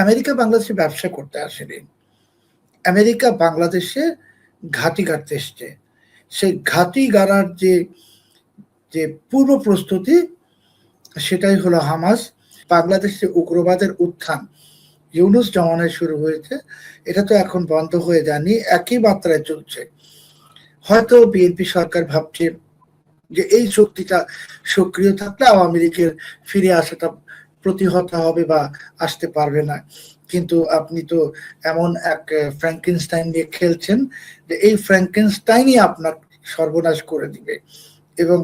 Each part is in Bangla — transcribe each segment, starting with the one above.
আমেরিকা বাংলাদেশে ব্যবসা করতে আসেনি। আমেরিকা বাংলাদেশে ঘাঁটি গাড়তে এসছে। সেই ঘাঁটি গাড়ার যে পূর্ব প্রস্তুতি, সেটাই হলো হামাস। বাংলাদেশে উগ্রবাদের উত্থান ইউনূস জমানায় শুরু হয়েছে, এটা তো এখন বন্ধ হয়ে যায়নি, একই মাত্রায় চলছে। হয়তো বিএনপি সরকার ভাবছে যে এই শক্তিটা সক্রিয় থাকলে আওয়ামী লীগের ফিরে আসাটা প্রতিহত হবে বা আসতে পারবে না। কিন্তু আপনি তো এমন এক ফ্র্যাঙ্কেনস্টাইন নিয়ে খেলছেন যে এই ফ্র্যাঙ্কেনস্টাইনই আপনার সর্বনাশ করে দিবে। এবং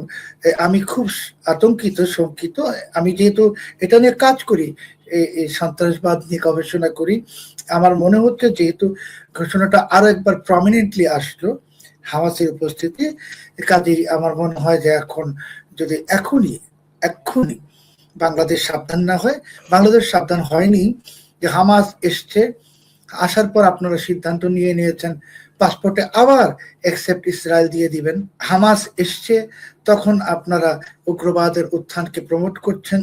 আমি খুব আতঙ্কিত, শঙ্কিত। আমি যেহেতু এটা নিয়ে কাজ করি, এই সন্ত্রাসবাদ নিয়ে গবেষণা করি, আমার মনে হচ্ছে যেহেতু ঘোষণাটা আরো একবার প্রমিনেন্টলি আসলো হামাসের উপস্থিতি, কাজেই আমার মনে হয় যে এখন যদি এক্ষুনি বাংলাদেশ সাবধান না হয়, বাংলাদেশ সাবধান হয়নি যে হামাস এসছে, আসার পর আপনারা সিদ্ধান্ত নিয়ে নিয়েছেন পাসপোর্টে আবার অ্যাকসেপ্ট ইসরায়েল দিয়ে দিবেন। হামাস এসছে, তখন আপনারা উগ্রবাদের উত্থানকে প্রমোট করছেন।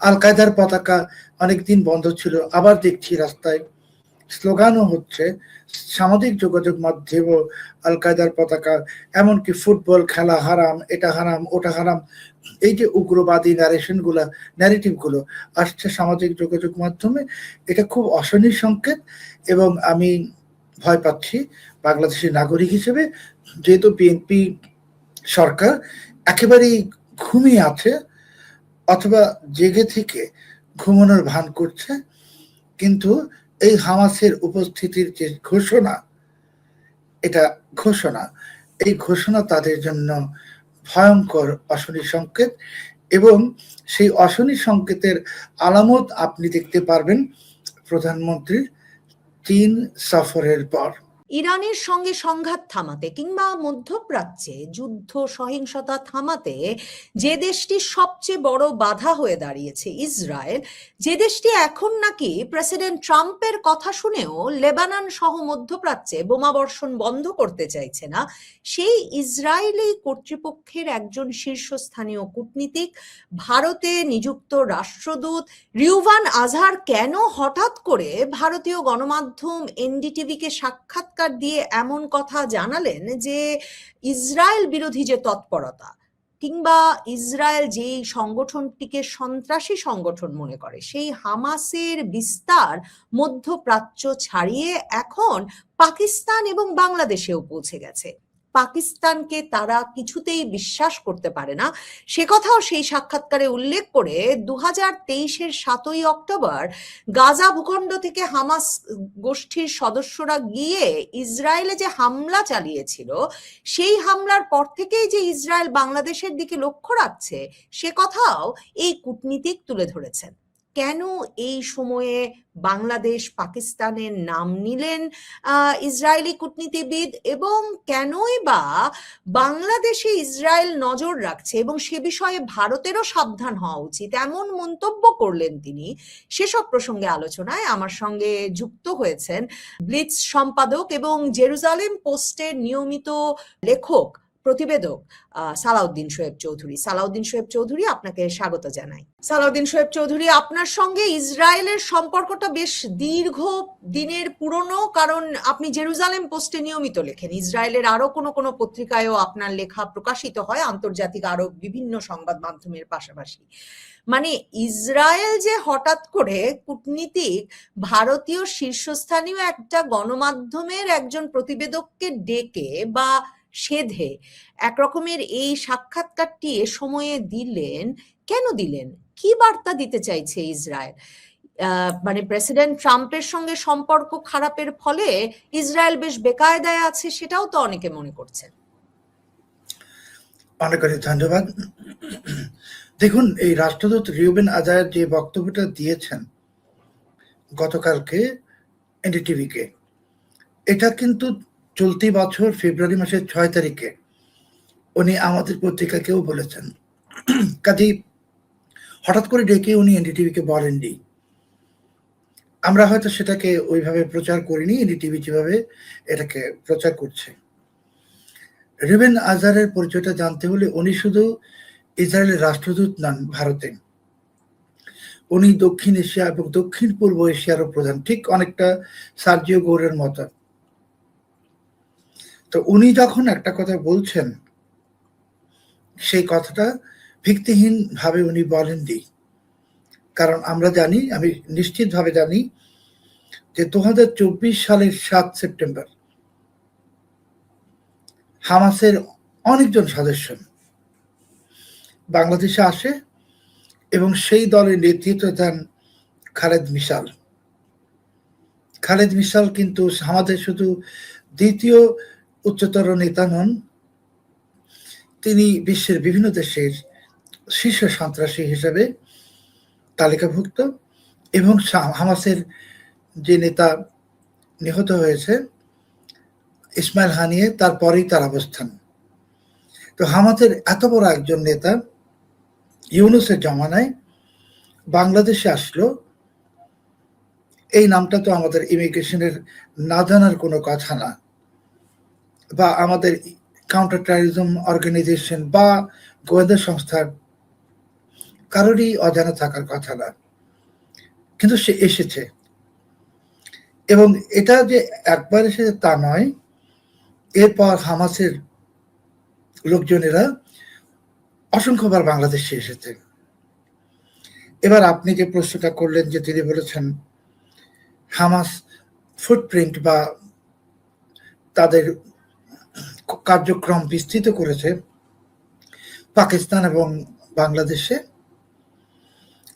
আল কায়দার পতাকা অনেকদিন বন্ধ ছিল, আবার দেখছি রাস্তায় স্লোগানও হচ্ছে, সামাজিক যোগাযোগ মাধ্যমেও আল কায়দার পতাকা, এমনকি ফুটবল খেলা হারাম, এটা হারাম, ওটা হারাম। এই যে উগ্রবাদী ন্যারেটিভ গুলো আসছে সামাজিক যোগাযোগ মাধ্যমে, এটা খুব অশনির সংকেত। এবং আমি ভয় পাচ্ছি বাংলাদেশের নাগরিক হিসেবে, যেহেতু বিএনপি সরকার একেবারেই ঘুমিয়ে আছে অথবা জেগে থেকে ঘুমানোর ভান করছে, কিন্তু এই হামাসের উপস্থিতির যে ঘোষণা, এই ঘোষণা তাদের জন্য ভয়ঙ্কর অশনি সংকেত। এবং সেই অশনি সংকেতের আলামত আপনি দেখতে পারবেন প্রধানমন্ত্রীর চীন সফরের পর। ইরানের সঙ্গে সংঘাত থামাতে কিংবা মধ্যপ্রাচ্যে যুদ্ধ সহিংসতা থামাতে যে দেশটি সবচেয়ে বড় বাধা হয়ে দাঁড়িয়েছে ইসরায়েল, যে দেশটি এখন নাকি প্রেসিডেন্ট ট্রাম্পের কথা শুনেও লেবানন সহ মধ্যপ্রাচ্যে বোমাবর্ষণ বন্ধ করতে চাইছে না, সেই ইসরায়েলি কর্তৃপক্ষের একজন শীর্ষস্থানীয় কূটনীতিক, ভারতে নিযুক্ত রাষ্ট্রদূত রিউভান আজহার কেন হঠাৎ করে ভারতীয় গণমাধ্যম এনডিটিভিকে সাক্ষাৎকার দিয়ে এমন কথা জানালেন যে ইসরায়েল বিরোধী যে তৎপরতা কিংবা ইসরায়েল যেই সংগঠনটিকে সন্ত্রাসী সংগঠন মনে করে, সেই হামাসের বিস্তার মধ্যপ্রাচ্য ছাড়িয়ে এখন পাকিস্তান এবং বাংলাদেশেও পৌঁছে গেছে। পাকিস্তানকে তারা কিছুতেই বিশ্বাস করতে পারে না, সে কথাও সেই সাক্ষাৎকারে উল্লেখ করে 2023-এর 7ই অক্টোবর গাজা ভূখণ্ড থেকে হামাস গোষ্ঠীর সদস্যরা গিয়ে ইসরায়েলে যে হামলা চালিয়েছিল, সেই হামলার পর থেকেই যে ইসরায়েল বাংলাদেশের দিকে লক্ষ্য রাখছে, সে কথাও এই কূটনীতিক তুলে ধরেছেন। কেন এই সময়ে বাংলাদেশ পাকিস্তানের নাম নিলেন ইসরায়েলি কূটনীতিবিদ, এবং কেনই বা বাংলাদেশে ইসরায়েল নজর রাখছে এবং সে বিষয়ে ভারতেরও সাবধান হওয়া উচিত এমন মন্তব্য করলেন তিনি, সেসব প্রসঙ্গে আলোচনায় আমার সঙ্গে যুক্ত হয়েছেন ব্লিটজ সম্পাদক এবং জেরুজালেম পোস্টের নিয়মিত লেখক প্রতিবেদক সালাউদ্দিন শোয়েব চৌধুরী। সালাউদ্দিন শোয়েব চৌধুরী, আপনাকে স্বাগত জানাই। সালাউদ্দিন শোয়েব চৌধুরী, আপনার সঙ্গে ইসরায়েলের সম্পর্কটা বেশ দীর্ঘ দিনের পুরনো, কারণ আপনি জেরুজালেম পোস্টে নিয়মিত লেখেন। ইসরায়েলের আরো কোনো পত্রিকায়ও আপনার লেখা প্রকাশিত হয়, আন্তর্জাতিক আরো বিভিন্ন সংবাদ মাধ্যমের পাশাপাশি। মানে ইসরায়েল যে হঠাৎ করে কূটনীতিক ভারতীয় শীর্ষস্থানীয় একটা গণমাধ্যমের একজন প্রতিবেদককে ডেকে বা সেধে একরকমের এই সাক্ষাৎকারটি এ সময়ে দিলেন, কেন দিলেন? কি বার্তা দিতে চাইছে ইসরায়েল? মানে প্রেসিডেন্ট ট্রাম্পের সঙ্গে সম্পর্ক খারাপের ফলে ইসরায়েল বেশ বেকায়দায় আছে, সেটাও তো অনেকে মনে করছেন। অনেক অনেক ধন্যবাদ। দেখুন, এই রাষ্ট্রদূত রিউভেন আজাহার যে বক্তব্যটা দিয়েছেন গতকালকে এনডিটিভিকে, এটা কিন্তু চলতি বছর ফেব্রুয়ারি মাসের 6 তারিখে উনি আমাদের পত্রিকাকেও বলেছেন। কাজেই হঠাৎ করে ডেকে উনি এনডিটিভিকে বলেননি। আমরা হয়তো সেটাকে ওইভাবে প্রচার করিনি, এনডিটিভি যেভাবে এটাকে প্রচার করছে। রিউভেন আজাহারের পরিচয়টা জানতে হলে উনি শুধু ইসরায়েলের রাষ্ট্রদূত নন ভারতে, উনি দক্ষিণ এশিয়া এবং দক্ষিণ পূর্ব এশিয়ারও প্রধান, ঠিক অনেকটা সার্জিও গোরের মতো। তো উনি যখন একটা কথা বলছেন, সেই কথাটা ভিত্তিহীন ভাবে উনি বলেননি। কারণ আমরা জানি, আমি নিশ্চিতভাবে জানি যে 2024 সালের 7 সেপ্টেম্বর হামাসের অনেকজন সদস্য বাংলাদেশে আসে এবং সেই দলের নেতৃত্ব দেন খালেদ মিসাল। খালেদ মিসাল কিন্তু আমাদের শুধু দ্বিতীয় উচ্চতর নেতা নন, তিনি বিশ্বের বিভিন্ন দেশের শীর্ষ সন্ত্রাসী হিসেবে তালিকাভুক্ত। এবং হামাসের যে নেতা নিহত হয়েছে ইসমাইল হানিয়ে, তারপরেই তার অবস্থান। তো হামাসের এত বড় একজন নেতা ইউনূসের জমানায় বাংলাদেশে আসলো, এই নামটা তো আমাদের ইমিগ্রেশনের না জানার কোনো কথা না, বা আমাদের কাউন্টার টেররিজম অর্গানাইজেশন বা গোয়েন্দা সংস্থার কারোরই অজানা থাকার কথা না। কিন্তু সে এসেছে, এবং এটা যে একবার এসেছে তা নয়, এরপর হামাসের লোকজনেরা অসংখ্যবার বাংলাদেশে এসেছে। এবার আপনি যে প্রশ্নটা করলেন, যে তিনি বলেছেন হামাস ফুটপ্রিন্ট বা তাদের কার্যক্রম বিস্তৃত করেছে পাকিস্তান এবং বাংলাদেশে।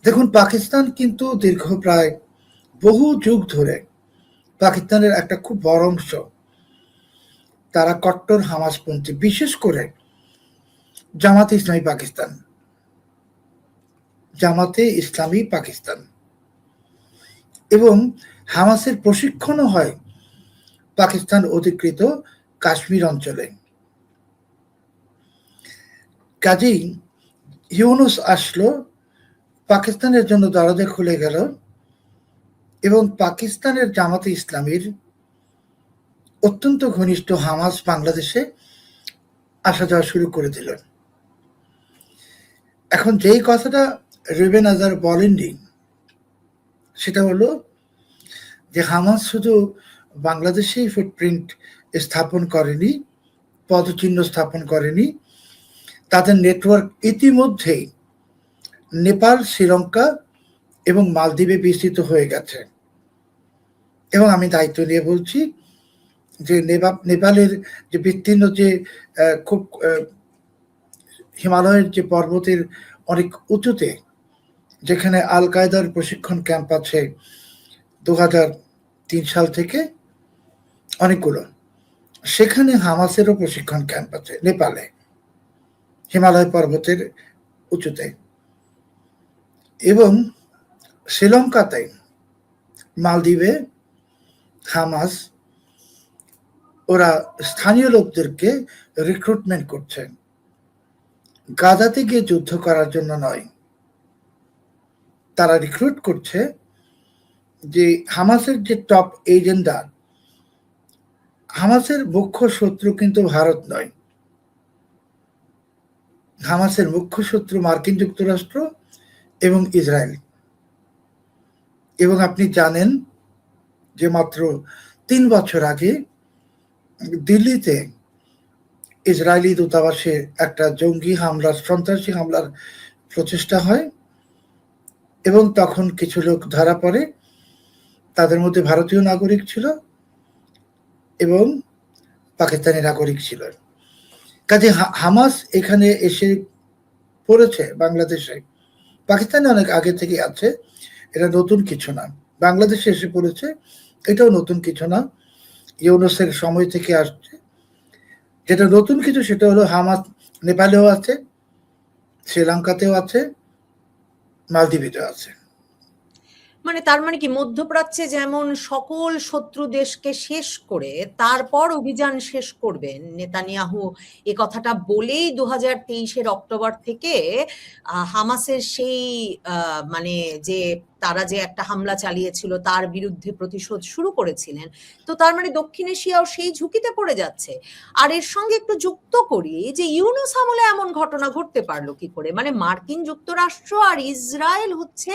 দেখুন, পাকিস্তান কিন্তু দীর্ঘ প্রায় বহু যুগ ধরে পাকিস্তানের একটা খুব বড় অংশ তারা কট্টর হামাসপন্থী, বিশেষ করে জামাতে ইসলামী পাকিস্তান, জামাতে ইসলামী পাকিস্তান, এবং হামাসের প্রশিক্ষণও হয় পাকিস্তান অধিকৃত কাশ্মীর অঞ্চলে। কাজেই ইউনূস আসলো, পাকিস্তানের জন্য দরজা খুলে গেল, এবং পাকিস্তানের জামাতে ইসলামীর অত্যন্ত ঘনিষ্ঠ হামাস বাংলাদেশে আসা যাওয়া শুরু করে দিল। এখন যেই কথাটা রুবেন আজার বলেননি, সেটা হলো যে হামাস শুধু বাংলাদেশেই ফুটপ্রিন্ট স্থাপন করেনি, পদচিহ্ন স্থাপন করেনি, তাদের নেটওয়ার্ক ইতিমধ্যেই নেপাল, শ্রীলঙ্কা এবং মালদ্বীপে বিস্তৃত হয়ে গেছে। এবং আমি দায়িত্ব নিয়ে বলছি যে নেপালের যে বিস্তীর্ণ, যে খুব হিমালয়ের যে পর্বতের অনেক উঁচুতে, যেখানে আল কায়দার প্রশিক্ষণ ক্যাম্প আছে 2003 সাল থেকে অনেকগুলো, সেখানে হামাসেরও প্রশিক্ষণ ক্যাম্প আছে নেপালে, হিমালয় পর্বতের উঁচুতে। এবং শ্রীলঙ্কাতে, মালদ্বীপে হামাস ওরা স্থানীয় লোকদেরকে রিক্রুটমেন্ট করছে, গাজাতে গিয়ে যুদ্ধ করার জন্য নয়। তারা রিক্রুট করছে যে হামাসের যে টপ এজেন্ডা, হামাসের মুখ্য শত্রু কিন্তু ভারত নয়, হামাসের মুখ্য শত্রু মার্কিন যুক্তরাষ্ট্র এবং ইসরায়েল। এবং আপনি জানেন যে মাত্র 3 বছর আগে দিল্লিতে ইসরায়েলি দূতাবাসে একটা জঙ্গি হামলার, সন্ত্রাসী হামলার প্রচেষ্টা হয়, এবং তখন কিছু লোক ধরা পড়ে, তাদের মধ্যে ভারতীয় নাগরিক ছিল এবং পাকিস্তানি নাগরিক ছিল। কাজে হামাস এখানে এসে পড়েছে বাংলাদেশে, পাকিস্তানে অনেক আগে থেকে আছে, এটা নতুন কিছু না। বাংলাদেশে এসে পড়েছে, এটাও নতুন কিছু না, ইউনূসের সময় থেকে আসছে। যেটা নতুন কিছু সেটা হলো হামাস নেপালেও আছে, শ্রীলঙ্কাতেও আছে, মালদ্বীপেও আছে। মানে তার মানে কি, মধ্যপ্রাচ্যে যেমন সকল শত্রু দেশকে শেষ করে তারপর অভিযান শেষ করবেন নেতানিয়াহু, এ কথাটা বলেই 2023-এর অক্টোবর থেকে হামাসের সেই মানে যে তারা যে একটা হামলা চালিয়েছিল তার বিরুদ্ধে প্রতিশোধ শুরু করেছিলেন, তো তার মানে দক্ষিণ এশিয়াও সেই ঝুঁকিতে পড়ে যাচ্ছে। আর এর সঙ্গে একটু যুক্ত করি যে ইউনূস আমলে এমন ঘটনা ঘটতে পারলো কি করে? মানে মার্কিন যুক্তরাষ্ট্র আর ইসরায়েল হচ্ছে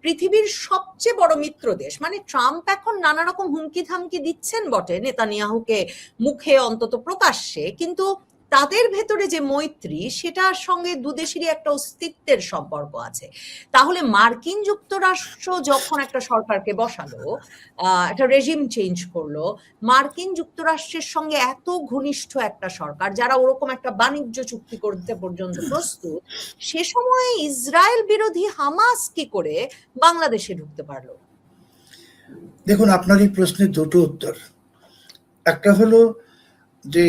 পৃথিবীর সবচেয়ে বড় মিত্র দেশ। মানে ট্রাম্প এখন নানা রকম হুমকি ধামকি দিচ্ছেন বটে নেতানিয়াহুকে, মুখে অন্তত প্রকাশ্যে, কিন্তু তাদের ভেতরে যে মৈত্রী সেটার সঙ্গে দুদেশেরই একটা অস্তিত্বের সম্পর্ক আছে। তাহলে মার্কিন যুক্তরাষ্ট্র যখন একটা সরকারকে বসালো, একটা রেজিম চেঞ্জ করলো, মার্কিন যুক্তরাষ্ট্রের সঙ্গে এত ঘনিষ্ঠ একটা সরকার যারা ওরকম একটা বাণিজ্য চুক্তি করতে পর্যন্ত প্রস্তুত, সে সময়ে ইসরায়েল বিরোধী হামাস কি করে বাংলাদেশে ঢুকতে পারলো? দেখুন, আপনার এই প্রশ্নের দুটো উত্তর। একটা হলো যে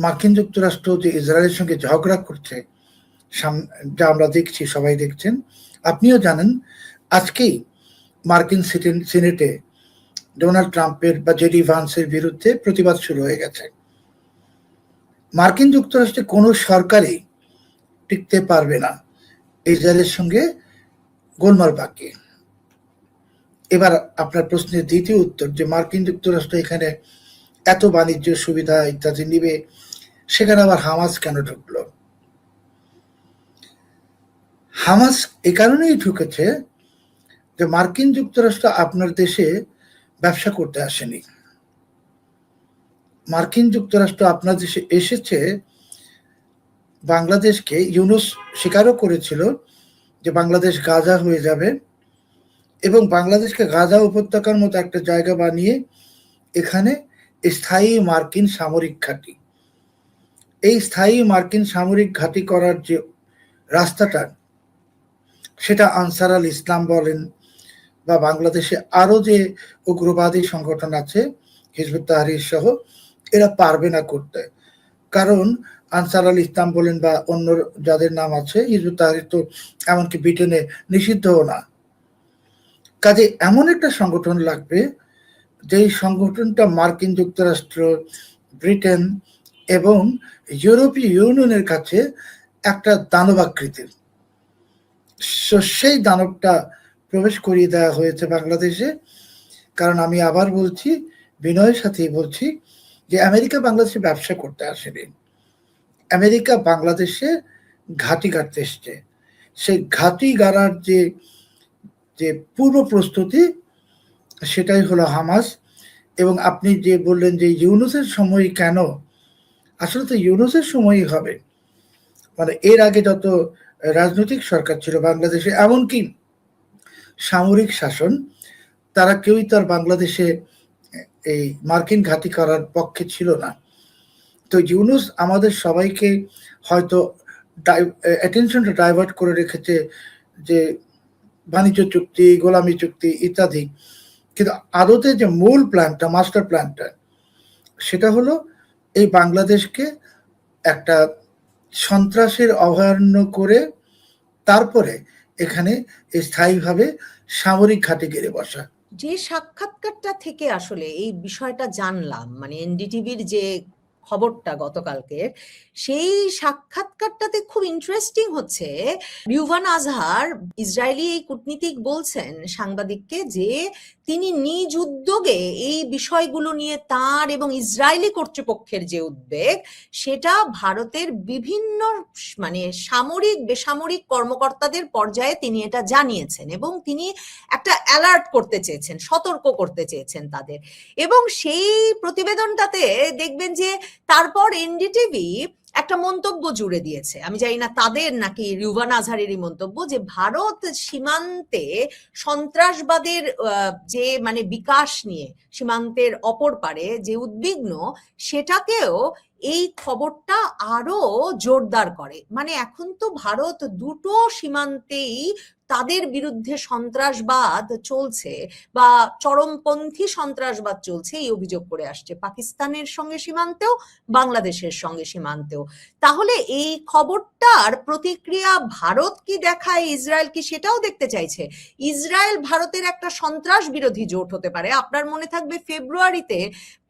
মার্কিন যুক্তরাষ্ট্র যে ইসরায়েলের সঙ্গে ঝগড়া করছে, যা আমরা দেখছি, সবাই দেখছেন, আপনিও জানেন, আজকেই মার্কিন সিনেটে ডোনাল্ড ট্রাম্পের বা জেডি ভান্সের বিরুদ্ধে প্রতিবাদ শুরু হয়ে গেছে। মার্কিন যুক্তরাষ্ট্রে কোনো সরকারই টিকতে পারবে না ইসরায়েলের সঙ্গে গোলমাল পাকিয়ে। এবার আপনার প্রশ্নের দ্বিতীয় উত্তর, যে মার্কিন যুক্তরাষ্ট্র এখানে এত বাণিজ্য সুবিধা ইত্যাদি নিবে, সেখানে আবার হামাস কেন ঢুকলো? হামাস এ কারণেই ঢুকেছে যে মার্কিন যুক্তরাষ্ট্র আপনার দেশে ব্যবসা করতে আসেনি। মার্কিন যুক্তরাষ্ট্র আপনার দেশে এসেছে, বাংলাদেশকে ইউনূস স্বীকারও করেছিল যে বাংলাদেশ গাজা হয়ে যাবে, এবং বাংলাদেশকে গাজা উপত্যকার মতো একটা জায়গা বানিয়ে এখানে স্থায়ী মার্কিন সামরিক ঘাঁটি, এই স্থায়ী মার্কিন সামরিক ঘাঁটি করার যে রাস্তাটা, সেটা আনসার আল ইসলাম বলেন বা বাংলাদেশে আরো যে উগ্রবাদী সংগঠন আছে হিজবুত তাহরীর সহ, এরা পারবে না করতে। কারণ আনসার আল ইসলাম বলেন বা অন্য যাদের নাম আছে, হিজবুত তাহরীর তো এমনকি ব্রিটেনে নিষিদ্ধও না। কাজে এমন একটা সংগঠন লাগবে যেই সংগঠনটা মার্কিন যুক্তরাষ্ট্র, ব্রিটেন এবং ইউরোপীয় ইউনিয়নের কাছে একটা দানবাকৃতির। সেই দানবটা প্রবেশ করিয়ে দেওয়া হয়েছে বাংলাদেশে। কারণ আমি আবার বলছি, বিনয়ের সাথেই বলছি, যে আমেরিকা বাংলাদেশে ব্যবসা করতে আসেনি। আমেরিকা বাংলাদেশে ঘাঁটি গাড়তে এসছে। সেই ঘাঁটি গাড়ার যে যে পূর্ব প্রস্তুতি, সেটাই হলো হামাস। এবং আপনি যে বললেন যে ইউনূসের সময় কেন, আসলে তো ইউনূসের সময়ই হবে। মানে এর আগে যত রাজনৈতিক সরকার ছিল বাংলাদেশে, এমনকি সামরিক শাসন, তারা কেউই তার বাংলাদেশে এই মার্কিন ঘাঁটি করার পক্ষে ছিল না। তো ইউনূস আমাদের সবাইকে হয়তো অ্যাটেনশনটা ডাইভার্ট করে রেখেছে যে বাণিজ্য চুক্তি, গোলামি চুক্তি ইত্যাদি, কিন্তু আদতে যে মূল প্ল্যানটা, মাস্টার প্ল্যানটা, সেটা হলো এই বাংলাদেশকে একটা সন্ত্রাসের অভয়ারণ্য করে তারপরে এখানে স্থায়ীভাবে সামরিক ঘাঁটি গেড়ে বসা। যে সাক্ষাৎকারটা থেকে আসলে এই বিষয়টা জানলাম, মানে এনডিটিভির যে খবরটা গতকালকে, সেই সাক্ষাৎকারটাতে খুব ইন্টারেস্টিং হচ্ছে, রিউভান আজহার ইসরায়েলি এই কূটনীতিক বলছেন সাংবাদিককে যে তিনি নিজ উদ্যোগে এই বিষয়গুলো নিয়ে তার এবং ইসরায়েলি কর্তৃপক্ষের যে উদ্বেগ, সেটা ভারতের বিভিন্ন মানে সামরিক বেসামরিক কর্মকর্তাদের পর্যায়ে তিনি এটা জানিয়েছেন এবং তিনি একটা অ্যালার্ট করতে চেয়েছেন, সতর্ক করতে চেয়েছেন তাদের। এবং সেই প্রতিবেদনটাতে দেখবেন যে তারপর এনডিটিভি একটা মন্তব্য জুড়ে দিয়েছে, আমি জানি না তাদের নাকি রিউভান আজহারেরই মন্তব্য, যে ভারত সীমান্তে সন্ত্রাসবাদের যে মানে বিকাশ নিয়ে সীমান্তের অপর পারে যে উদ্বিগ্ন, সেটাকেও এই খবরটা আরো জোরদার করে। মানে এখন তো ভারত দুটো সীমান্তেই তাদের বিরুদ্ধে সন্ত্রাসবাদ চলছে বা চরমপন্থী সন্ত্রাসবাদ চলছে এই অভিযোগ করে আসছে, পাকিস্তানের সঙ্গে সীমান্তেও, বাংলাদেশের সঙ্গে সীমান্তেও। তাহলে এই খবরটার প্রতিক্রিয়া ভারত কি দেখায়, ইসরায়েল কি সেটাও দেখতে চাইছে। ইসরায়েল ভারতের একটা সন্ত্রাস বিরোধী জোট হতে পারে। আপনার মনে থাকবে ফেব্রুয়ারিতে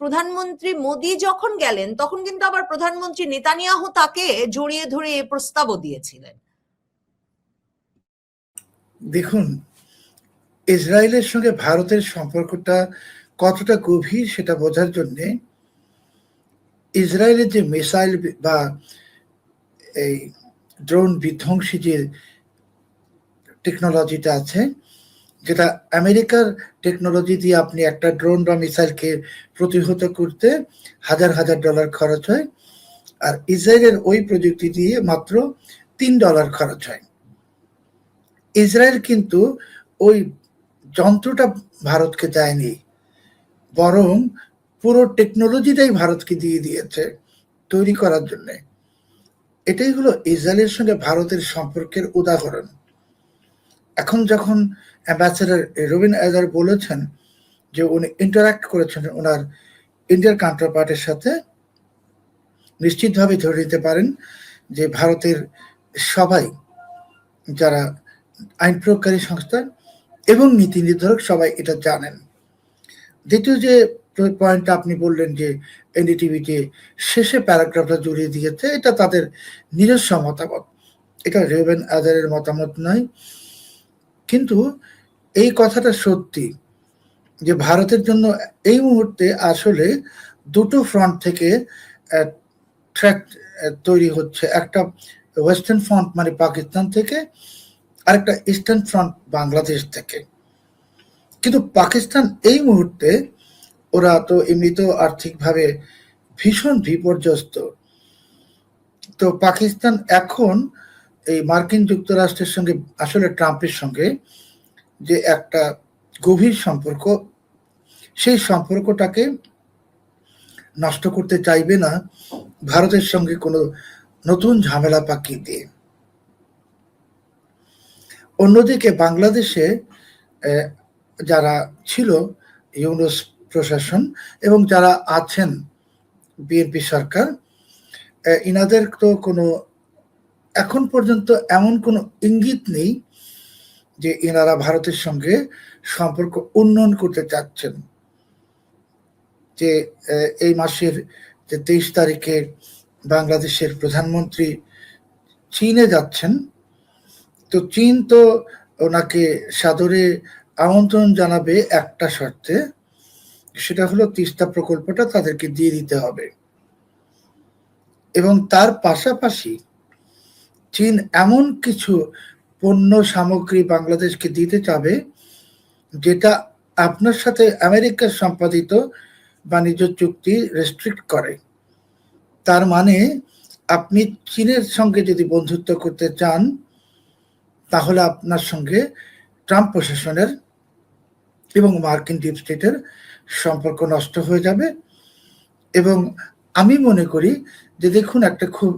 প্রধানমন্ত্রী মোদী যখন গেলেন, তখন কিন্তু আবার প্রধানমন্ত্রী নেতানিয়াহু তাকে জড়িয়ে ধরে এ প্রস্তাবও দিয়েছিলেন। দেখুন, ইসরায়েলের সঙ্গে ভারতের সম্পর্কটা কতটা গভীর সেটা বোঝার জন্যে ইসরায়েলের যে মিসাইল বা এই ড্রোন বিধ্বংসী যে টেকনোলজিটা আছে, যেটা আমেরিকার টেকনোলজি দিয়ে আপনি একটা ড্রোন বা মিসাইলকে প্রতিহত করতে হাজার হাজার ডলার খরচ হয়, আর ইসরায়েলের ওই প্রযুক্তি দিয়ে মাত্র $3 খরচ হয়। ইসরায়েল কিন্তু ওই যন্ত্রটা ভারতকে দেয়নি, বরং পুরো টেকনোলজিটাই ভারতকে দিয়ে দিয়েছে তৈরি করার জন্য। এটাই হলো ইসরায়েলের সঙ্গে ভারতের সম্পর্কের উদাহরণ। এখন যখন অ্যাম্বাসেডর রবিন আজার বলেছেন যে উনি ইন্টারাক্ট করেছেন ওনার ইন্ডিয়ার কাউন্টারপার্টের সাথে, নিশ্চিতভাবে ধরে নিতে পারেন যে ভারতের সবাই, যারা আইন প্রয়োগকারী সংস্থা এবং নীতি নির্ধারক, সবাই এটা জানেন। দ্বিতীয় যে পয়েন্টটা আপনি বললেন যে এনডিটিভিতে শেষে প্যারাগ্রাফটা জড়িয়ে দিয়েছে, এটা তাদের নিজস্ব মতামত, এটা রেবেন আজারের মতামত নয়। কিন্তু এই কথাটা সত্যি যে ভারতের জন্য এই মুহূর্তে আসলে দুটো ফ্রন্ট থেকে ট্র্যাক তৈরি হচ্ছে, একটা ওয়েস্টার্ন ফ্রন্ট মানে পাকিস্তান থেকে, আরেকটা ইস্টার্ন ফ্রন্ট বাংলাদেশ থেকে। কিন্তু পাকিস্তান এই মুহূর্তে, ওরা তো এমনিতেও আর্থিকভাবে ভীষণ বিপর্যস্ত, তো পাকিস্তান এখন এই মার্কিন যুক্তরাষ্ট্রের সঙ্গে, আসলে ট্রাম্পের সঙ্গে যে একটা গভীর সম্পর্ক, সেই সম্পর্কটাকে নষ্ট করতে চাইবে না ভারতের সঙ্গে কোনো নতুন ঝামেলা পাকিয়ে দিয়ে। অন্যদিকে বাংলাদেশে যারা ছিল ইউনূস প্রশাসন এবং যারা আছেন বিএনপি সরকার, ইনাদের তো কোনো এখন পর্যন্ত এমন কোনো ইঙ্গিত নেই যে ইনারা ভারতের সঙ্গে সম্পর্ক উন্নয়ন করতে চাচ্ছেন। যে এই মাসের যে 23 তারিখে বাংলাদেশের প্রধানমন্ত্রী চীনে যাচ্ছেন, তো চীন তো ওনাকে সাদরে আমন্ত্রণ জানাবে একটা শর্তে, সেটা হলো তিস্তা প্রকল্পটা তাদেরকে দিয়ে দিতে হবে। এবং তার পাশাপাশি চীন এমন কিছু পণ্য সামগ্রী বাংলাদেশকে দিতে চাবে যেটা আপনার সাথে আমেরিকার সম্পাদিত বাণিজ্য চুক্তি রেস্ট্রিক্ট করে। তার মানে আপনি চীনের সঙ্গে যদি বন্ধুত্ব করতে চান, তাহলে আপনার সঙ্গে ট্রাম্প প্রশাসনের এবং মার্কিন ডিপ স্টেটের সম্পর্ক নষ্ট হয়ে যাবে। এবং আমি মনে করি যে দেখুন, একটা খুব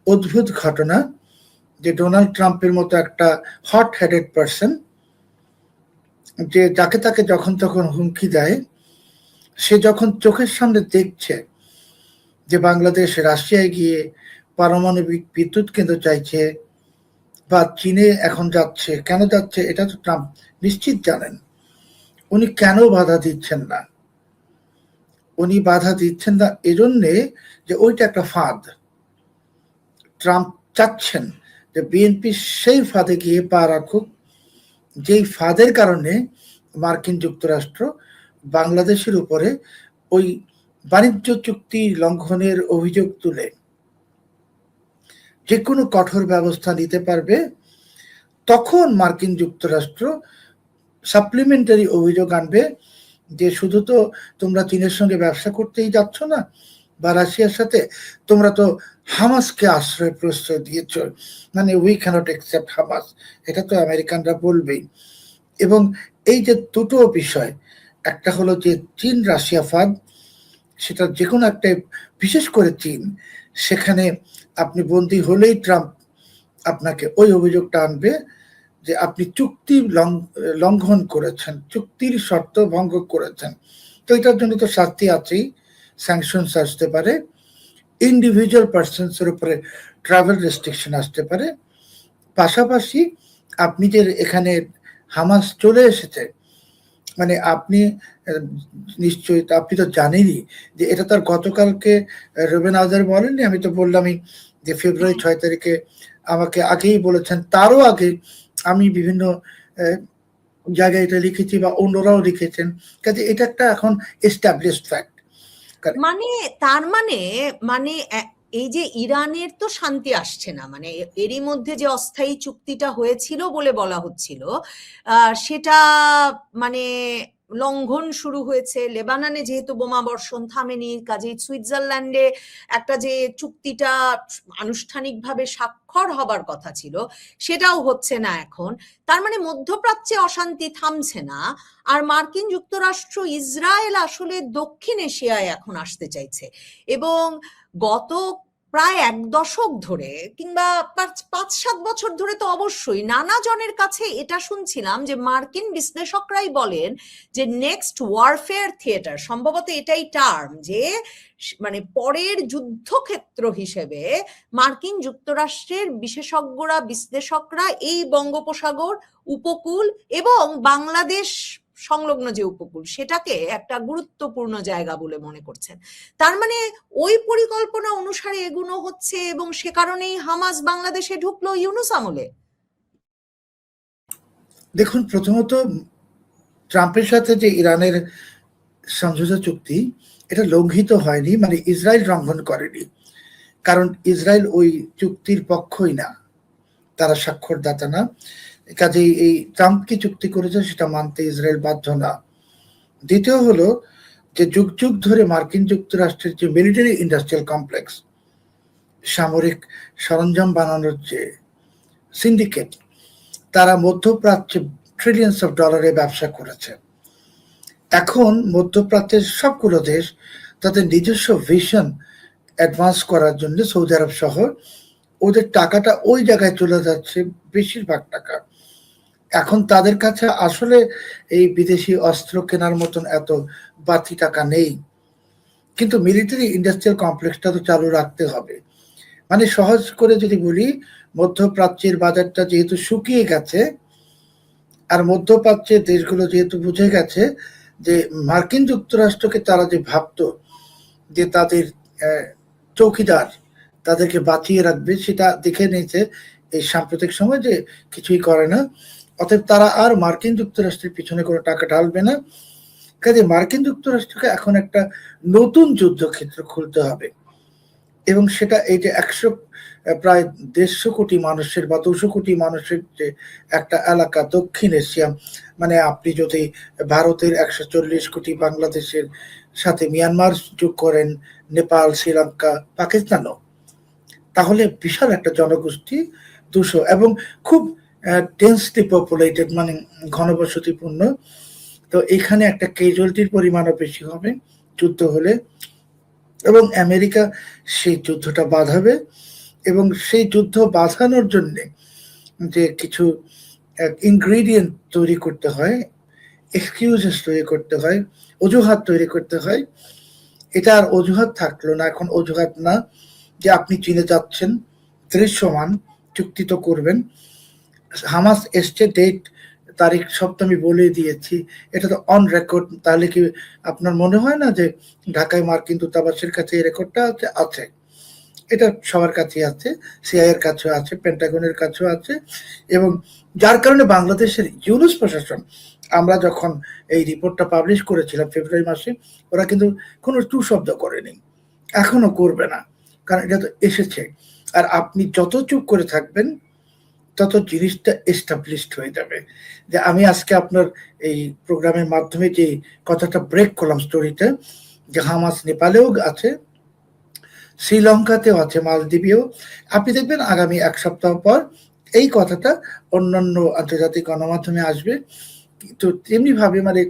অদ্ভুত ঘটনা যে ডোনাল্ড ট্রাম্পের মতো একটা হট হেডেড পার্সন, যে যাকে তাকে যখন তখন হুমকি দেয়, সে যখন চোখের সামনে দেখছে যে বাংলাদেশ রাশিয়ায় গিয়ে পারমাণবিক বিদ্যুৎ কেন্দ্র চাইছে বা চীনে এখন যাচ্ছে, কেন যাচ্ছে এটা তো ট্রাম্প নিশ্চিত জানেন। উনি কেন বাধা দিচ্ছেন না? উনি বাধা দিচ্ছেন না এজন্যে যে ওইটা একটা ফাঁদ। ট্রাম্প চাচ্ছেন যে বিএনপি সেই ফাঁদে গিয়ে পা রাখুক, যেই ফাঁদের কারণে মার্কিন যুক্তরাষ্ট্র বাংলাদেশের উপরে ওই বাণিজ্য চুক্তি লঙ্ঘনের অভিযোগ তুলে যে কোনো কঠোর ব্যবস্থা নিতে পারবে। তখন মার্কিন যুক্তরাষ্ট্র সাপ্লিমেন্টারি অভিযোগ আনবে যে শুধু তো তোমরা চীনের সঙ্গে ব্যবসা করতেই যাচ্ছ না বা রাশিয়ার সাথে, তোমরা তো হামাসকে আশ্রয় প্রশ্রয় দিয়েছ, মানে উই ক্যানট অ্যাকসেপ্ট হামাস, এটা তো আমেরিকানরা বলবেই। এবং এই যে দুটো বিষয়, একটা হলো যে চীন রাশিয়া ফাঁদ, সেটা যে কোনো একটা, বিশেষ করে চীন, সেখানে আপনি বন্দী হলেই ট্রাম্প আপনাকে ওই অভিযোগটা আনবে যে আপনি চুক্তি লঙ্ঘন করেছেন, চুক্তির শর্ত ভঙ্গ করেছেন। তো এটার জন্য তো শাস্তি আছেই, স্যাংশনস আসতে পারে, ইন্ডিভিজুয়াল পার্সনসের উপরে ট্রাভেল রেস্ট্রিকশন আসতে পারে। পাশাপাশি আপনি যে এখানে হামাস চলে এসেছে, মানে আপনি নিশ্চয়ই, আপনি তো জানেনই যে এটা তার গতকালকে রুবেন আজার বলেননি, আমি তো বললামই যে ফেব্রুয়ারি 6 তারিখে আমাকে আগেই বলেছেন। তারও আগে আমি বিভিন্ন জায়গায় এটা লিখেছি বা অন্যরাও লিখেছেন, কাজে এটা একটা এখন এস্টাবলিশড ফ্যাক্ট। মানে তার মানে মানে এই যে ইরানের তো শান্তি আসছে না, মানে এরই মধ্যে যে অস্থায়ী চুক্তিটা হয়েছিল বলে বলা হচ্ছিল সেটা মানে লঙ্ঘন শুরু হয়েছে। লেবাননে যেহেতু বোমা বর্ষণ থামেনি, কাজেই সুইজারল্যান্ডে একটা যে চুক্তিটা আনুষ্ঠানিকভাবে স্বাক্ষর হবার কথা ছিল সেটাও হচ্ছে না এখন। তার মানে মধ্যপ্রাচ্যে অশান্তি থামছে না, আর মার্কিন যুক্তরাষ্ট্র ইসরায়েল আসলে দক্ষিণ এশিয়ায় এখন আসতে চাইছে। এবং গত প্রায় 1 দশক ধরে কিংবা 5-7 বছর ধরে তো অবশ্যই নানা জনের কাছে এটা শুনছিলাম যে মার্কিন বিশ্লেষকরাই বলেন যে নেক্সট ওয়ারফেয়ার থিয়েটার, সম্ভবত এটাই টার্ম, যে মানে পরের যুদ্ধক্ষেত্র হিসেবে মার্কিন যুক্তরাষ্ট্রের বিশেষজ্ঞরা বিশ্লেষকরা এই বঙ্গোপসাগর উপকূল এবং বাংলাদেশ সংলগ্ন যে উপকূল সেটাকে একটা গুরুত্বপূর্ণ জায়গা বলে মনে করছেন। তার মানে ওই পরিকল্পনা অনুসারে এগুলো হচ্ছে এবং সে কারণেই হামাস বাংলাদেশে ঢুকলো ইউনূস আমলে। দেখুন, প্রথমত ট্রাম্পের সাথে যে ইরানের সমঝোতা চুক্তি, এটা লঙ্ঘিত হয়নি, মানে ইসরায়েল লঙ্ঘন করেনি, কারণ ইসরায়েল ওই চুক্তির পক্ষই না, তারা স্বাক্ষরদাতা না। কাজেই এই ট্রাম্প কি চুক্তি করেছে সেটা মানতে ইসরায়েল বাধ্য না। দ্বিতীয় হলো যে যুগ যুগ ধরে মার্কিন যুক্তরাষ্ট্রের যে মিলিটারি ইন্ডাস্ট্রিয়াল কমপ্লেক্স, সামরিক সরঞ্জাম বানানোর যে সিন্ডিকেট, তারা মধ্যপ্রাচ্যে ট্রিলিয়ন্স অফ ডলারে ব্যবসা করেছে। এখন মধ্যপ্রাচ্যের সবগুলো দেশ তাদের নিজস্ব ভিশন অ্যাডভান্স করার জন্য, সৌদি আরব সহ, ওদের টাকাটা ওই জায়গায় চলে যাচ্ছে, বেশিরভাগ টাকা। এখন তাদের কাছে আসলে এই বিদেশি অস্ত্র কেনার মতন এত বাড়তি টাকা নেই, কিন্তু মিলিটারি ইন্ডাস্ট্রিয়াল কমপ্লেক্সটা তো চালু রাখতে হবে। মানে সহজ করে যদি বলি, মধ্যপ্রাচ্যের বাজারটা যেহেতু শুকিয়ে গেছে, আর মধ্যপ্রাচ্যের দেশগুলো যেহেতু বুঝে গেছে যে মার্কিন যুক্তরাষ্ট্রকে তারা যে ভাবতো যে তাদের চৌকিদার, তাদেরকে বাঁচিয়ে রাখবে, সেটা দেখে নিয়েছে এই সাম্প্রতিক সময় যে কিছুই করে না। অতএব তারা আর মার্কিন যুক্তরাষ্ট্রের পিছনে কোনো টাকা ঢালবে না। কাজে মার্কিন যুক্তরাষ্ট্রকে এখন একটা নতুন যুদ্ধক্ষেত্র খুলতে হবে, এবং সেটা এই যে প্রায় 150 কোটি মানুষের বা 200 কোটি মানুষের যে একটা এলাকা দক্ষিণ এশিয়া, মানে আপনি যদি ভারতের 140 কোটি, বাংলাদেশের সাথে মিয়ানমার যোগ করেন, নেপাল, শ্রীলঙ্কা, পাকিস্তানও, তাহলে বিশাল একটা জনগোষ্ঠী, 200, এবং খুব ডেন্সলি পপুলেটেড, মানে ঘনবসতিপূর্ণ। তো এখানে একটা ক্যাজুয়ালিটির পরিমাণও বেশি হবে যুদ্ধ হলে, এবং আমেরিকা সেই যুদ্ধটা বাঁধাবে। এবং সেই যুদ্ধ বাঁধানোর জন্য যে কিছু ইনগ্রিডিয়েন্ট তৈরি করতে হয়, এক্সকিউজেস তৈরি করতে হয়, অজুহাত তৈরি করতে হয়, এটা আর অজুহাত থাকলো না। এখন অজুহাত না যে আপনি চীনে যাচ্ছেন, দৃশ্যমান চুক্তি তো করবেন। হামাস এসছে, ডেট তারিখ সব তো আমি বলে দিয়েছি, এটা তো অন রেকর্ড। তাহলে কি আপনার মনে হয় না যে ঢাকায় মার্কিন দূতাবাসের কাছে এই রেকর্ডটা আছে? আছে, এটা সবার কাছে আছে, সিআই এর কাছেও আছে, পেন্টাগনের কাছেও আছে। এবং যার কারণে বাংলাদেশের ইউনূস প্রশাসন, আমরা যখন এই রিপোর্টটা পাবলিশ করেছিলাম ফেব্রুয়ারি মাসে, ওরা কিন্তু কোনো টু শব্দ করেনি, এখনো করবে না, কারণ এটা তো এসেছে। আর আপনি যত চুপ করে থাকবেন তত জিনিসটা এস্টাবলিশড হয়ে যাবে। যে আমি আজকে আপনার এই প্রোগ্রামের মাধ্যমে যে কথাটা ব্রেক করলাম স্টোরিতে, যে হামাস নেপালেও আছে, শ্রীলঙ্কাতেও আছে, মালদ্বীপেও, আপনি দেখবেন আগামী 1 সপ্তাহ পর এই কথাটা অন্যান্য আন্তর্জাতিক গণমাধ্যমে আসবে। তো তেমনি ভাবে, মানে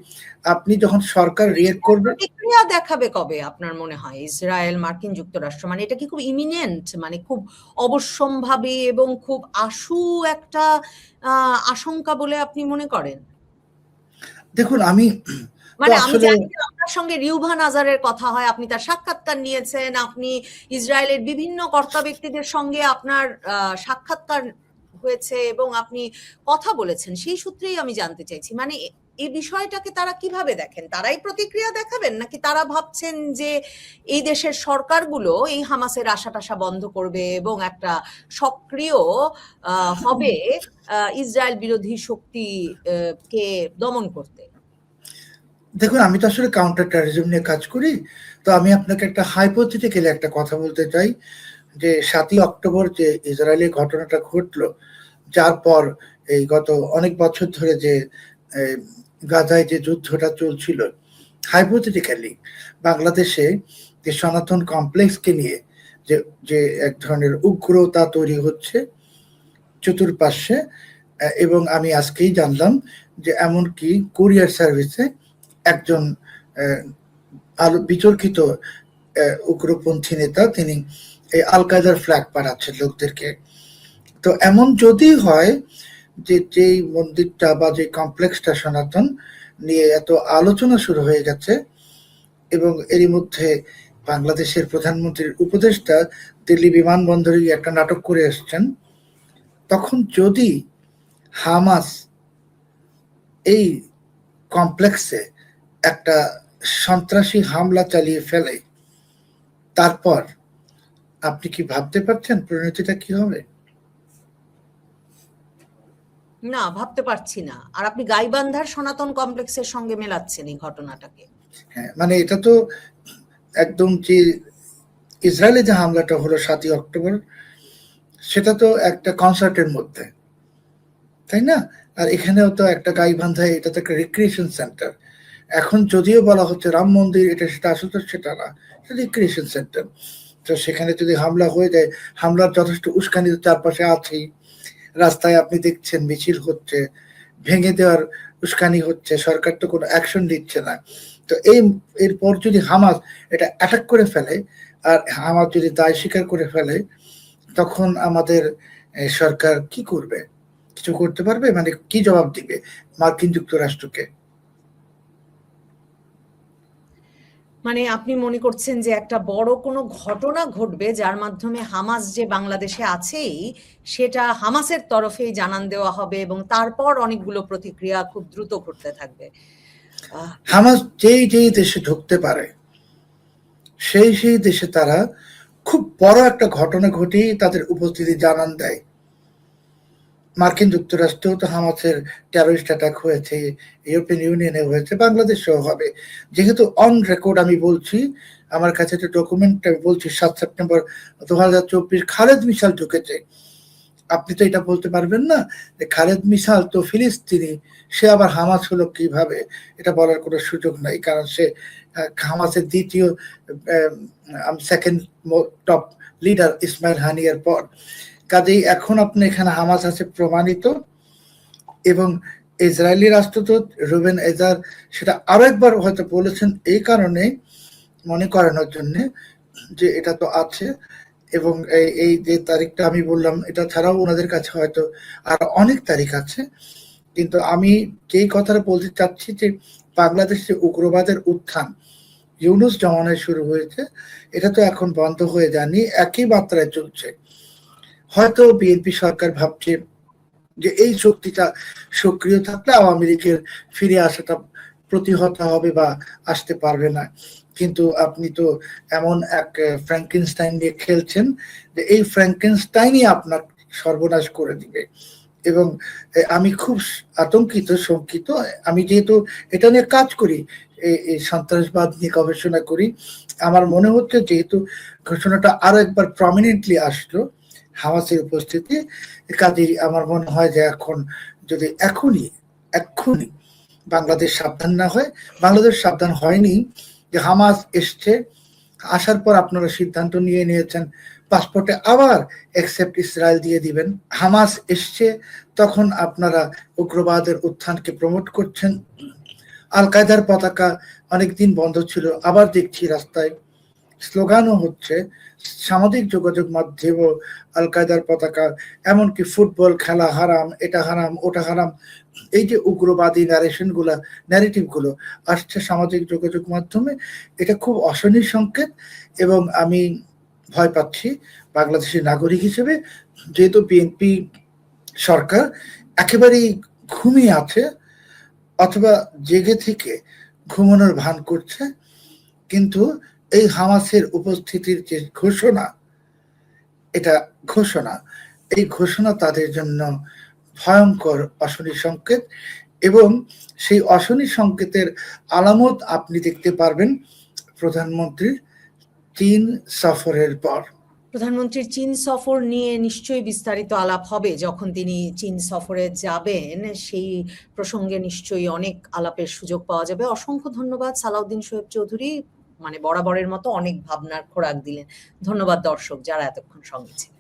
আপনি যখন সরকার রিয়েক্ট করবে, প্রতিক্রিয়া দেখাবে কবে আপনার মনে হয় ইসরায়েল মার্কিন যুক্তরাষ্ট্র? মানে এটা কি খুব ইমিনেন্ট, মানে খুব অবশ্যম্ভাবী এবং খুব আশু একটা আশঙ্কা বলে আপনি মনে করেন? দেখুন আমি মানে আমি আসলে জানি যে আপনার সঙ্গে রিউভান আজারের কথা হয়, আপনি তার সাক্ষাৎকার নিয়েছেন, আপনি ইসরায়েলের বিভিন্ন কর্তা ব্যক্তিদের সঙ্গে আপনার সাক্ষাৎকার হয়েছে এবং আপনি কথা বলেছেন, সেই সূত্রেই আমি জানতে চাইছি। মানে এই বিষয়টাকে তারা কিভাবে দেখেন? তারাই প্রতিক্রিয়া দেখাবেন, নাকি তারা ভাবছেন যে এই দেশের সরকারগুলো এই হামাসের আশা টাশা বন্ধ করবে এবং একটা সক্রিয় হবে ইসরায়েল বিরোধী শক্তি কে দমন করতে? দেখুন, আমি তো আসলে কাউন্টার টেররিজম নিয়ে কাজ করি, তো আমি আপনাকে একটা হাইপোথেটিক্যালি একটা কথা বলতে চাই যে 7ই অক্টোবর যে ইসরায়েলি ঘটনাটা ঘটলো, যার পর এই গত অনেক বছর ধরে যে গাজায় যে যুদ্ধটা চলছিল, হাইপোথেটিক্যালি বাংলাদেশে যে সনাতন কমপ্লেক্সকে নিয়ে যে যে এক ধরনের উগ্রতা তৈরি হচ্ছে চতুর্পাশে, এবং আমি আজকেই জানলাম যে এমনকি কুরিয়ার সার্ভিসে একজন বিতর্কিত উগ্রপন্থী নেতা তিনি এই আল কায়দার ফ্ল্যাগ পাঠাচ্ছেন লোকদেরকে। তো এমন যদি হয় যে যেই মন্দিরটা বা যে কমপ্লেক্সটা সনাতন নিয়ে এত আলোচনা শুরু হয়ে গেছে, এবং এরই মধ্যে বাংলাদেশের প্রধানমন্ত্রীর উপদেষ্টা দিল্লি বিমানবন্দরে একটা নাটক করে এসছেন, তখন যদি হামাস এই কমপ্লেক্সে একটা সন্ত্রাসী হামলা চালিয়ে ফেলে, তারপর আপনি কি ভাবতে পারছেন পরিণতিটা কি হবে? না, ভাবতে পারছি না। আর আপনি গাইবান্ধার সনাতন কমপ্লেক্সের সঙ্গে মেলাচ্ছেন এই ঘটনাটাকে। হ্যাঁ, মানে এটা তো একদম যে ইসরায়েলে যে হামলাটা হলো 7ই অক্টোবর, সেটা তো একটা কনসার্টের মধ্যে, তাই না? আর এখানেও তো একটা গাইবান্ধায়, এটা তো একটা রিক্রিয়েশন সেন্টার। এখন যদিও বলা হচ্ছে রাম মন্দির, এটা সেটা আসলে তো সেটা না, এটা রিক্রিয়েশন সেন্টার। তো সেখানে যদি হামলা হয়ে যায়, হামলার যথেষ্ট উস্কানি তো চারপাশে আছেই। রাস্তায় আপনি দেখছেন মিছিল হচ্ছে, ভেঙে দেওয়ার উস্কানি হচ্ছে, সরকার তো কোনো অ্যাকশন দিচ্ছে না। তো এরপর যদি হামাস এটা অ্যাটাক করে ফেলে, আর হামাস যদি দায় স্বীকার করে ফেলে, তখন আমাদের সরকার কি করবে? কিছু করতে পারবে? মানে কি জবাব দিবে মার্কিন যুক্তরাষ্ট্রকে? মানে আপনি মনে করছেন যে একটা বড় কোনো ঘটনা ঘটবে যার মাধ্যমে হামাস যে বাংলাদেশে আছেই সেটা হামাসের তরফেই জানান দেওয়া হবে এবং তারপর অনেকগুলো প্রতিক্রিয়া খুব দ্রুত ঘটতে থাকবে। হামাস যেই দেশে ঢুকতে পারে, সেই দেশে তারা খুব বড় একটা ঘটনা ঘটিয়ে তাদের উপস্থিতি জানান দেয়। মার্কিন যুক্তরাষ্ট্রেও তো হামাসের টেররিস্ট অ্যাটাক হয়েছে, ইউরোপিয়ান ইউনিয়নে হয়েছে, বাংলাদেশেও হবে। যেহেতু অন রেকর্ড আমি বলছি, আমার কাছে একটা ডকুমেন্ট, আমি বলছি 7 সেপ্টেম্বর 2024 খালেদ মিসাল ঢুকেছে। আপনি তো এটা বলতে পারবেন না যে খালেদ মিসাল তো ফিলিস্তিনি, সে আবার হামাস হলো কিভাবে? এটা বলার কোনো সুযোগ নাই, কারণ সে হামাসের দ্বিতীয় সেকেন্ড টপ লিডার ইসমাইল হানিয়ার পর। কাজেই এখন আপনি এখানে হামাস আছে প্রমাণিত, এবং ইসরায়েলি রাষ্ট্রদূত রুবেন এজার সেটা আরো একবার হয়তো বলেছেন এই কারণে মনে করানোর জন্য যে এটা তো আছে। এবং এই যে তারিখটা আমি বললাম, এটা ছাড়াও ওনাদের কাছে হয়তো আর অনেক তারিখ আছে। কিন্তু আমি যেই কথাটা বলতে চাচ্ছি যে বাংলাদেশে উগ্রবাদের উত্থান ইউনুস জমানায় শুরু হয়েছে, এটা তো এখন বন্ধ হয়ে যায়নি, একই মাত্রায় চলছে। হয়তো বিএনপি সরকার ভাবছে যে এই শক্তিটা সক্রিয় থাকলে আওয়ামী লীগের ফিরে আসাটা প্রতিহত হবে বা আসতে পারবে না। কিন্তু আপনি তো এমন এক ফ্র্যাঙ্কেনস্টাইন নিয়ে খেলছেন যে এই ফ্র্যাঙ্কেনস্টাইনই আপনার সর্বনাশ করে দিবে। এবং আমি খুব আতঙ্কিত, শঙ্কিত। আমি যেহেতু এটা নিয়ে কাজ করি, এই সন্ত্রাসবাদ নিয়ে গবেষণা করি, আমার মনে হচ্ছে যেহেতু ঘোষণাটা আরো একবার প্রমিনেন্টলি আসলো হামাসের উপস্থিতি, কাজেই আমার মনে হয় যে এখন যদি এক্ষুনি বাংলাদেশ সাবধান না হয়, বাংলাদেশ সাবধান হয়নি যে হামাস এসছে, আসার পর আপনারা সিদ্ধান্ত নিয়ে নিয়েছেন পাসপোর্টে আবার একসেপ্ট ইসরায়েল দিয়ে দিবেন। হামাস এসছে, তখন আপনারা উগ্রবাদের উত্থানকে প্রমোট করছেন। আল কায়দার পতাকা অনেকদিন বন্ধ ছিল, আবার দেখছি রাস্তায় স্লোগানও হচ্ছে, সামাজিক যোগাযোগ মাধ্যমেও আল কায়দার পতাকা, এমনকি ফুটবল খেলা হারাম, এটা হারাম, ওটা হারাম, এই যে উগ্রবাদী ন্যারেটিভ গুলো আসছে সামাজিক যোগাযোগ মাধ্যমে, এটা খুব অশনির সংকেত। এবং আমি ভয় পাচ্ছি বাংলাদেশের নাগরিক হিসেবে, যেহেতু বিএনপি সরকার একেবারেই ঘুমিয়ে আছে, অথবা জেগে থেকে ঘুমানোর ভান করছে, কিন্তু এই হামাসের উপস্থিতির যে ঘোষণা, এটা ঘোষণা, এই ঘোষণা তাদের জন্য ভয়ঙ্কর অশনি সংকেত, এবং সেই অশনি সংকেতের আলামত আপনি দেখতে পারবেন প্রধানমন্ত্রীর চীন সফরের পর। প্রধানমন্ত্রীর চীন সফর নিয়ে নিশ্চয়ই বিস্তারিত আলাপ হবে যখন তিনি চীন সফরে যাবেন, সেই প্রসঙ্গে নিশ্চয়ই অনেক আলাপের সুযোগ পাওয়া যাবে। অসংখ্য ধন্যবাদ সালাউদ্দিন শোয়েব চৌধুরী, বরাবরের মতো অনেক ভাবনার খোরাক দিলেন। ধন্যবাদ দর্শক যারা এতক্ষণ সঙ্গে ছিলেন।